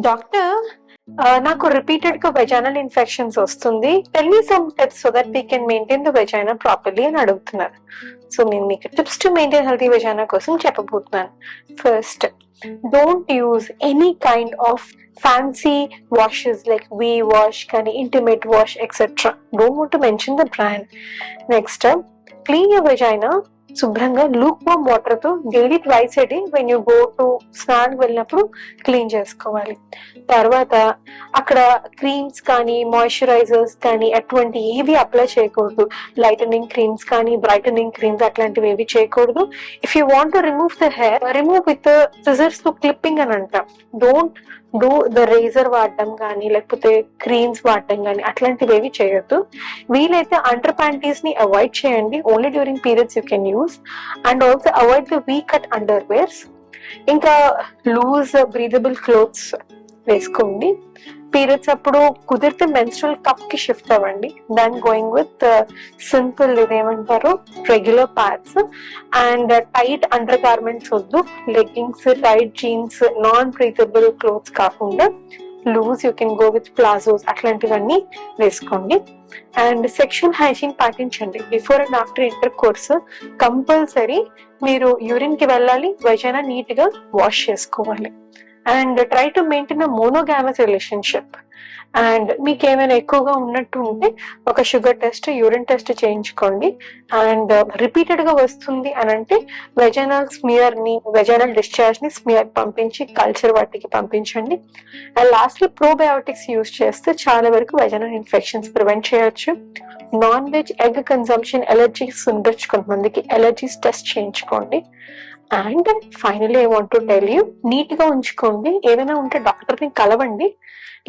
Doctor, నాకు repeated గా vaginal infections వస్తుంది, tell me some tips so that we can maintain the vagina properly అని అడుగుతున్నారు. So నేను మీకు tips to maintain healthy vagina కోసం చెప్పబోతున్నాను. First, don't use any kind of fancy washes like V wash కానీ intimate wash etcetera. Don't want to mention the brand. Next, clean your vagina శుభ్రంగా lukewarm water తో daily twice a day when you go to స్నానానికి వెళ్ళినప్పుడు clean చేసుకోవాలి. తర్వాత అక్కడ creams కానీ moisturisers కానీ అటువంటి ఏవి అప్లై చేయకూడదు. లైటనింగ్ క్రీమ్స్ కానీ బ్రైటనింగ్ క్రీమ్స్ అట్లాంటివి ఏవి చేయకూడదు. If you want to remove the hair, remove with scissors తో క్లిప్పింగ్ అని అంటాం. డోంట్ డూ ద రేజర్ వాడడం కానీ లేకపోతే క్రీమ్స్ వాడడం కానీ అట్లాంటివి ఏవి చేయొద్దు. వీలైతే అండర్ ప్యాంటీస్ ని అవాయిడ్ చేయండి. Only during periods you can use. And also avoid the V cut underwears. ఇంకా లూజ్ బ్రీదబుల్ క్లోత్స్ వేసుకోండి. పీరియడ్స్ అప్పుడు కుదిరితే మెన్స్ట్రల్ కప్ కి షిఫ్ట్ అవ్వండి. దెన్ గోయింగ్ విత్ సింపుల్ ఇదేమంటారు regular pads. And tight undergarments వద్దు. Leggings, tight jeans, non breathable clothes కాకుండా loose you can go with palazzos అట్లాంటివన్నీ వేసుకోండి. అండ్ సెక్షువల్ హైజీన్ పాటించండి. Before and after inter course compulsory మీరు urine కి వెళ్ళాలి, vagina neat గా వాష్ చేసుకోవాలి. And try to maintain a monogamous relationship. And మీకు ఏమైనా ఎక్కువగా ఉన్నట్టు ఉంటే ఒక షుగర్ టెస్ట్, యూరిన్ టెస్ట్ చేయించుకోండి. అండ్ రిపీటెడ్ గా వస్తుంది అని అంటే వెజైనల్ స్మియర్ ని, వెజైనల్ డిశ్చార్జ్ ని స్మియర్ పంపించి కల్చర్ వాటికి పంపించండి. అండ్ లాస్ట్లీ ప్రోబయోటిక్స్ యూజ్ చేస్తే చాలా వరకు వెజైనల్ ఇన్ఫెక్షన్స్ ప్రివెంట్ చేయొచ్చు. Non veg egg consumption allergies ఉండొచ్చు, కొంతమందికి ఎలర్జీస్ టెస్ట్ చేయించుకోండి. And finally I want to tell you, neat గా ఉంచుకోండి. ఏదైనా ఉంటే డాక్టర్ ని కలవండి,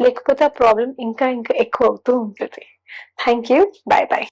లేకపోతే ఆ ప్రాబ్లం ఇంకా ఇంకా ఎక్కువ అవుతూ ఉంటుంది. Thank you. Bye bye.